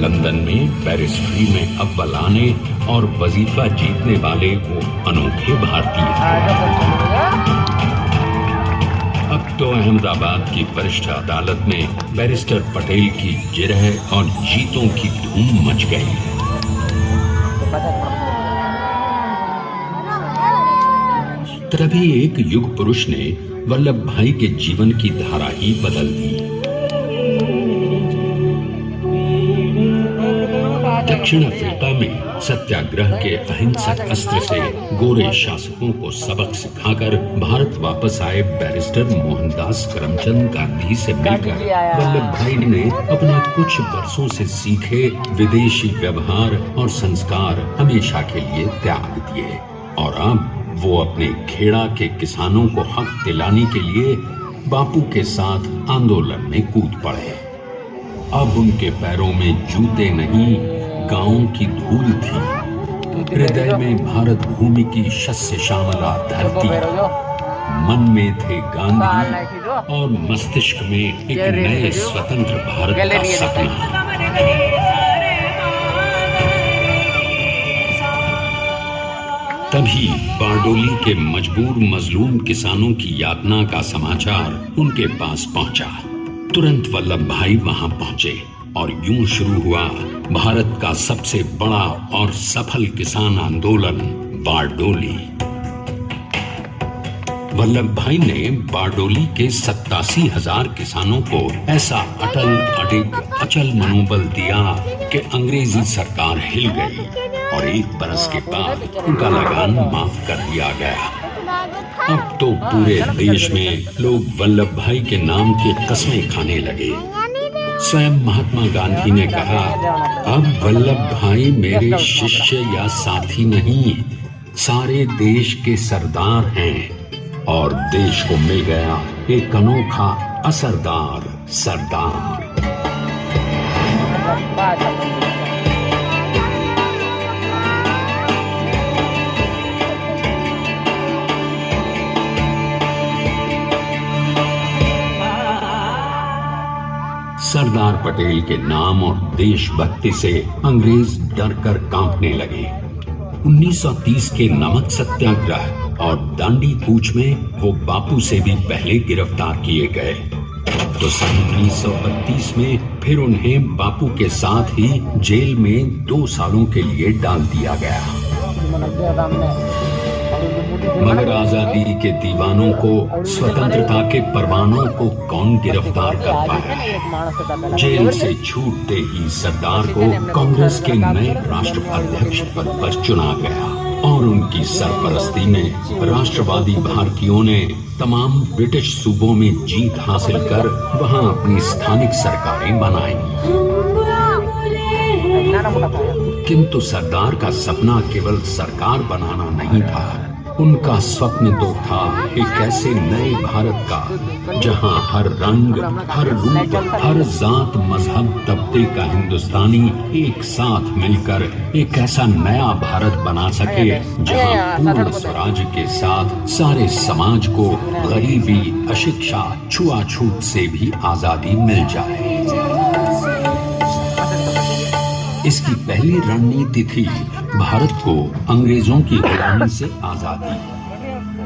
London में बैरिस्ट्री में अव्वल आने और वजीफा जीतने वाले वो अनोखे भारतीय थे। अब तो अहमदाबाद की वरिष्ठ अदालत में बैरिस्टर पटेल की जिरह और जीतों की धूम मच गई। तभी एक युग पुरुष ने वल्लभ भाई के जीवन की धारा ही बदल दी। दक्षिण अफ्रीका में सत्याग्रह के अहिंसक अस्त्र से गोरे शासकों को सबक सिखाकर भारत वापस आए बैरिस्टर मोहनदास करमचंद गांधी से मिलकर वल्लभ भाई ने अपने कुछ वर्षों से सीखे विदेशी व्यवहार और संस्कार हमेशा के लिए त्याग दिए और अब वो अपने खेड़ा के किसानों को हक दिलाने के लिए बापू के साथ आंदोलन में कूद पड़े। अब उनके पैरों में जूते नहीं, गांवों की धूल थी। हृदय में भारत भूमि की शस्य श्यामला धरती, मन में थे गांधी और मस्तिष्क में एक नए स्वतंत्र भारत का सपना। तभी बारडोली के मजबूर मजलूम किसानों की यातना का समाचार उनके पास पहुंचा। तुरंत वल्लभ भाई वहां पहुंचे और यूं शुरू हुआ भारत का सबसे बड़ा और सफल किसान आंदोलन बारडोली। वल्लभ भाई ने बारडोली के 87,000 किसानों को ऐसा अटल अडिग अचल मनोबल दिया कि अंग्रेजी सरकार हिल गई और एक बरस के बाद उनका लगान माफ कर दिया गया। अब तो पूरे देश में लोग वल्लभ भाई के नाम की कस्में खाने लगे। स्वयं महात्मा गांधी ने कहा, अब वल्लभ भाई मेरे शिष्य या साथी नहीं, सारे देश के सरदार हैं और देश को मिल गया एक अनोखा असरदार सरदार। सरदार पटेल के नाम और देशभक्ति से अंग्रेज डर कर कांपने लगे। 1930 के नमक सत्याग्रह और दांडी कूच में वो बापू से भी पहले गिरफ्तार किए गए। तो सन 1932 में फिर उन्हें बापू के साथ ही जेल में 2 सालों के लिए डाल दिया गया। मगर आजादी के दीवानों को, स्वतंत्रता के परवानों को कौन गिरफ्तार कर पाया? जेल से छूटते ही सरदार को कांग्रेस के नए राष्ट्राध्यक्ष पद पर चुना गया और उनकी सरपरस्ती में राष्ट्रवादी भारतीयों ने तमाम ब्रिटिश सूबों में जीत हासिल कर वहां अपनी स्थानिक सरकारें बनाई। किंतु सरदार का सपना केवल सरकार बनाना नहीं था, उनका स्वप्न तो था एक ऐसे नए भारत का जहां हर रंग, हर रूप, हर जात, मजहब, तबके का हिंदुस्तानी एक साथ मिलकर एक ऐसा नया भारत बना सके जहां पूर्ण स्वराज के साथ सारे समाज को गरीबी, अशिक्षा, छुआछूत से भी आजादी मिल जाए। इसकी पहली रणनीति थी भारत को अंग्रेजों की गुलामी से आजादी,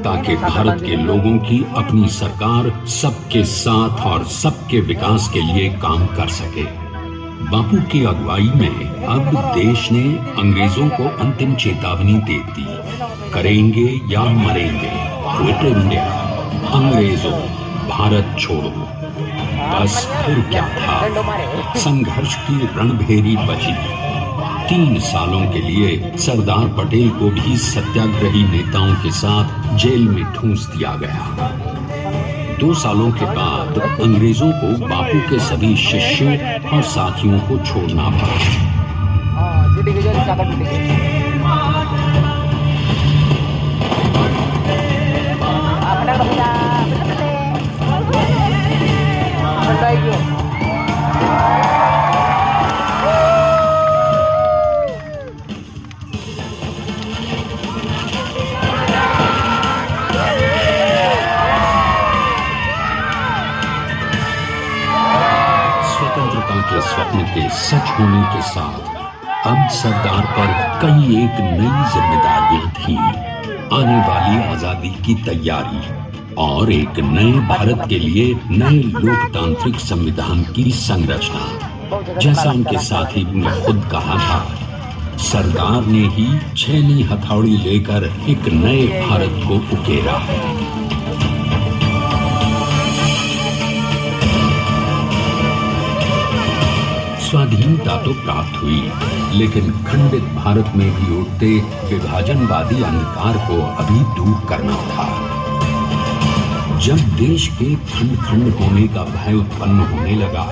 ताकि भारत के लोगों की अपनी सरकार सबके साथ और सबके विकास के लिए काम कर सके। बापू की अगुवाई में अब देश ने अंग्रेजों को अंतिम चेतावनी दे दी, करेंगे या मरेंगे, क्विट इंडिया, अंग्रेजों भारत छोड़ो। बस फिर क्या था, संघर्ष की रणभेरी बची। 3 सालों के लिए सरदार पटेल को भी सत्याग्रही नेताओं के साथ जेल में ठूंस दिया गया। 2 सालों के बाद अंग्रेजों को बापू के सभी शिष्यों और साथियों को छोड़ना पड़ा। स्वतंत्रता के स्वप्न स्वप्न के सच होने के साथ अब सरदार पर कई एक नई जिम्मेदारियां थीं। आने वाली आजादी की तैयारी और एक नए भारत के लिए नए लोकतांत्रिक संविधान की संरचना। जैसा उनके साथी ने खुद कहा था, सरदार ने ही छेनी हथौड़ी लेकर एक नए भारत को उकेरा। स्वाधीनता तो प्राप्त हुई, लेकिन खंडित भारत में भी उठते विभाजनवादी अंधकार को अभी दूर करना था। जब देश के खंड खंड होने का भय उत्पन्न होने लगा,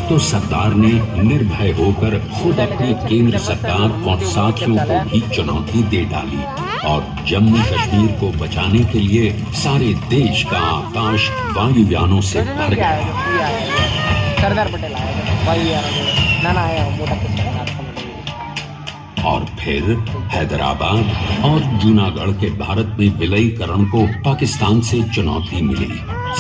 तो सरदार ने निर्भय होकर खुद अपनी केंद्र सरकार और साथियों को भी चुनौती दे डाली और जम्मू कश्मीर को बचाने के लिए सारे देश का आकाश वायुयानों से भर गया। सरदार पटेल आया मोटा और फिर हैदराबाद और जूनागढ़ के भारत में विलयीकरण को पाकिस्तान से चुनौती मिली।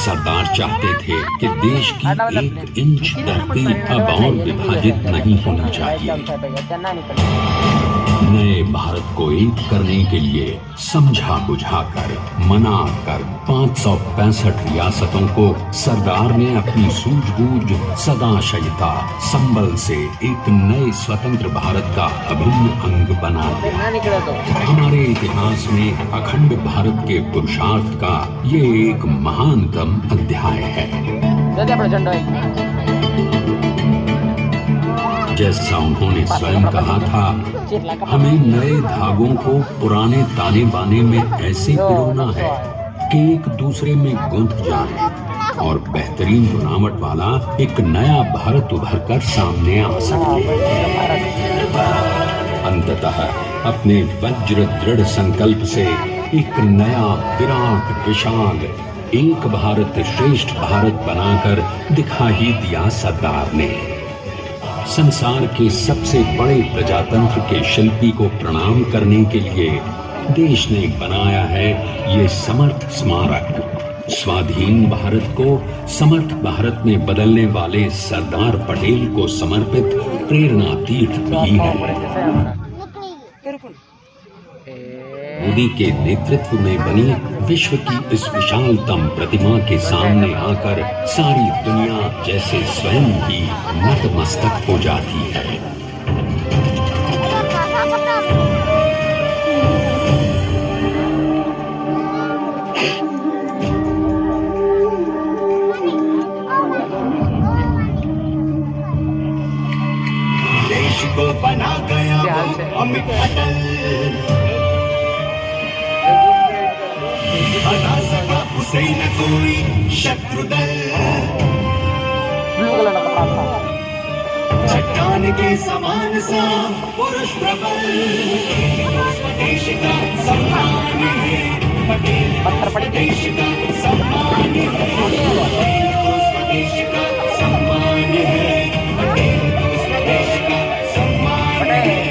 सरदार चाहते थे कि देश की एक इंच धरती अब और विभाजित नहीं होनी चाहिए। नए भारत को एक करने के लिए समझा बुझाकर मनाकर 565 रियासतों को सरदार ने अपनी सूझबूझ सदाशयता संबल से एक नए स्वतंत्र भारत का अभिन्न अंग बना दिया। हमारे इतिहास में अखंड भारत के पुरुषार्थ का ये एक महानतम अध्याय है। जैसा उन्होंने स्वयं कहा था, हमें नए धागों को पुराने ताने बाने में ऐसे पिरोना है कि एक दूसरे में गुंथ जाए और बेहतरीन बनावट वाला एक नया भारत उभर कर सामने आ सके। अंततः अपने वज्र दृढ़ संकल्प से एक नया विराट विशाल एक भारत श्रेष्ठ भारत बनाकर दिखा ही दिया सरदार ने। संसार के सबसे बड़े प्रजातंत्र के शिल्पी को प्रणाम करने के लिए देश ने बनाया है ये समर्थ स्मारक। स्वाधीन भारत को समर्थ भारत में बदलने वाले सरदार पटेल को समर्पित प्रेरणा तीर्थ भी है। मोदी के नेतृत्व में बनी विश्व की इस विशालतम प्रतिमा के सामने आकर सारी दुनिया जैसे स्वयं ही नतमस्तक हो जाती है। देश को बना गया अमित अटल, बना सका उसे न कोई शत्रु दल। चट्टान के समान सा पुरुष प्रबल, देश का सम्मान है पटेल, देश का सम्मान है देश का सम्मान है पटेल, देश का सम्मान है।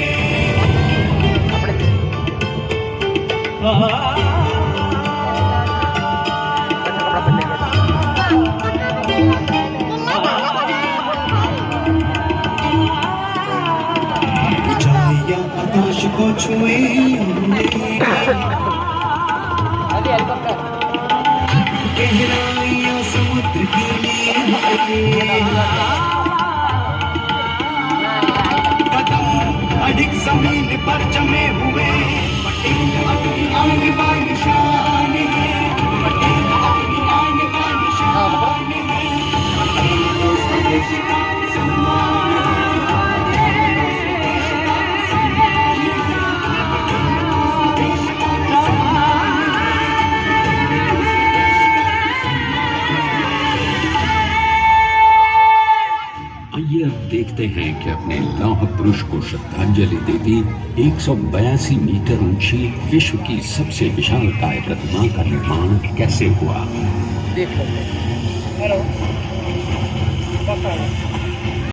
आकाश को छुए गहराइयां समुद्र के लिए कदम अधिक जमीन पर जमे हुए पटेल अपनी आन बान शान है, पटेल अपनी आन बान शान है, पटेल देश का सम्मान है। आइए अब देखते हैं कि अपने लौह पुरुष को श्रद्धांजलि देती 182 मीटर ऊंची विश्व की सबसे विशालकाय प्रतिमा का निर्माण कैसे हुआ। देख लो।